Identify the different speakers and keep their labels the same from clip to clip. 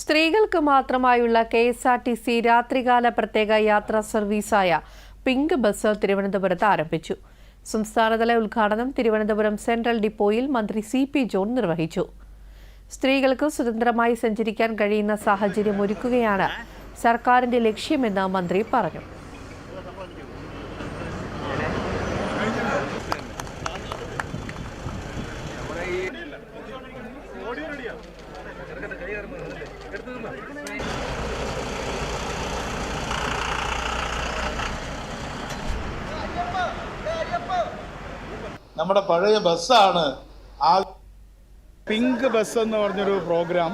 Speaker 1: സ്ത്രീകൾക്ക് മാത്രമായുള്ള KSRTC രാത്രികാല പ്രത്യേക യാത്രാ സർവീസായ പിങ്ക് ബസ് തിരുവനന്തപുരത്ത് ആരംഭിച്ചു. സംസ്ഥാനതല ഉദ്ഘാടനം തിരുവനന്തപുരം സെൻട്രൽ ഡിപ്പോയിൽ മന്ത്രി CP ജോൺ നിർവഹിച്ചു. സ്ത്രീകൾക്ക് സ്വതന്ത്രമായി സഞ്ചരിക്കാൻ കഴിയുന്ന സാഹചര്യം ഒരുക്കുകയാണ് സർക്കാരിന്റെ ലക്ഷ്യമെന്ന് മന്ത്രി പറഞ്ഞു.
Speaker 2: നമ്മുടെ പഴയ ബസ്സാണ്
Speaker 3: പിങ്ക് ബസ് എന്ന് പറഞ്ഞൊരു പ്രോഗ്രാം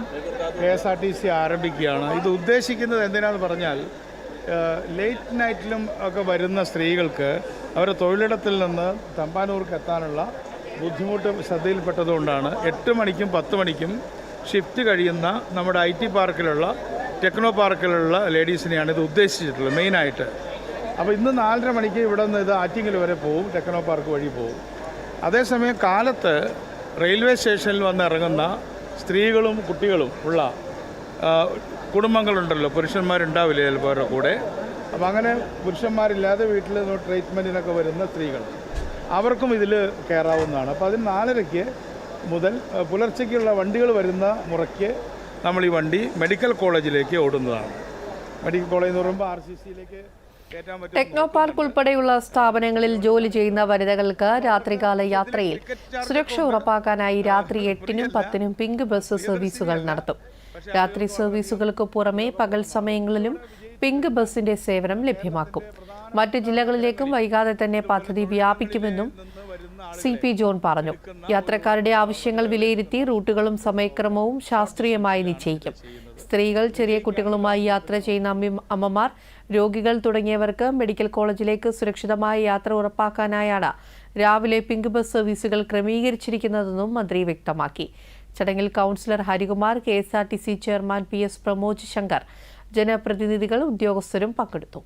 Speaker 3: KSRTC ആരംഭിക്കുകയാണ്. ഇത് ഉദ്ദേശിക്കുന്നത് എന്തിനാന്ന് പറഞ്ഞാൽ ലേറ്റ് നൈറ്റിലും ഒക്കെ വരുന്ന സ്ത്രീകൾക്ക് അവരുടെ തൊഴിലിടത്തിൽ നിന്ന് തമ്പാനൂർക്ക് എത്താനുള്ള ബുദ്ധിമുട്ട് ശ്രദ്ധയിൽപ്പെട്ടതുകൊണ്ടാണ് 8 മണിക്കും 10 മണിക്കും ഷിഫ്റ്റ് കഴിയുന്ന നമ്മുടെ IT പാർക്കിലുള്ള ടെക്നോ പാർക്കിലുള്ള ലേഡീസിനെയാണ് ഇത് ഉദ്ദേശിച്ചിട്ടുള്ളത് മെയിനായിട്ട്. അപ്പോൾ ഇന്ന് 4:30 മണിക്ക് ഇവിടെ നിന്ന് ഇത് ആറ്റിങ്ങൽ വരെ പോവും, ടെക്നോ പാർക്ക് വഴി പോവും. അതേസമയം കാലത്ത് റെയിൽവേ സ്റ്റേഷനിൽ വന്ന് ഇറങ്ങുന്ന സ്ത്രീകളും കുട്ടികളും ഉള്ള കുടുംബങ്ങളുണ്ടല്ലോ, പുരുഷന്മാരുണ്ടാവില്ല ചിലപ്പോൾ അവരുടെ കൂടെ. അപ്പോൾ അങ്ങനെ പുരുഷന്മാരില്ലാതെ വീട്ടിൽ ട്രീറ്റ്മെൻറ്റിനൊക്കെ വരുന്ന സ്ത്രീകൾ അവർക്കും ഇതിൽ കയറാവുന്നതാണ്. അപ്പോൾ അതിന് 4:30 മുതൽ പുലർച്ചയ്ക്കുള്ള വണ്ടികൾ വരുന്ന മുറയ്ക്ക് നമ്മൾ ഈ വണ്ടി മെഡിക്കൽ കോളേജിലേക്ക് ഓടുന്നതാണ്. മെഡിക്കൽ കോളേജ് എന്ന് പറയുമ്പോൾ RCCയിലേക്ക്
Speaker 1: ടെക്നോ പാർക്ക് ഉൾപ്പെടെയുള്ള സ്ഥാപനങ്ങളിൽ ജോലി ചെയ്യുന്ന വനിതകൾക്ക് രാത്രികാല യാത്രയിൽ സുരക്ഷ ഉറപ്പാക്കാനായി രാത്രി 8-നും 10-നും പിങ്ക് ബസ് സർവീസുകൾ നടത്തും. രാത്രി സർവീസുകൾക്ക് പുറമെ പകൽ സമയങ്ങളിലും പിങ്ക് ബസിന്റെ സേവനം ലഭ്യമാക്കും. മറ്റ് ജില്ലകളിലേക്കും വൈകാതെ തന്നെ പദ്ധതി വ്യാപിക്കുമെന്നും CP ജോൺ പറഞ്ഞു. യാത്രക്കാരുടെ ആവശ്യങ്ങൾ വിലയിരുത്തി റൂട്ടുകളും സമയക്രമവും ശാസ്ത്രീയമായി നിശ്ചയിക്കും. സ്ത്രീകൾ, ചെറിയ കുട്ടികളുമായി യാത്ര ചെയ്യുന്ന അമ്മമാർ, രോഗികൾ തുടങ്ങിയവർക്ക് മെഡിക്കൽ കോളേജിലേക്ക് സുരക്ഷിതമായ യാത്ര ഉറപ്പാക്കാനായാണ് രാവിലെ പിങ്ക് ബസ് സർവീസുകൾ ക്രമീകരിച്ചിരിക്കുന്നതെന്നും മന്ത്രി വ്യക്തമാക്കി. ചടങ്ങിൽ councillor Harikumar, KSRTC chairman PS Pramod Shankar, ജനപ്രതിനിധികൾ, ഉദ്യോഗസ്ഥരും പങ്കെടുത്തു.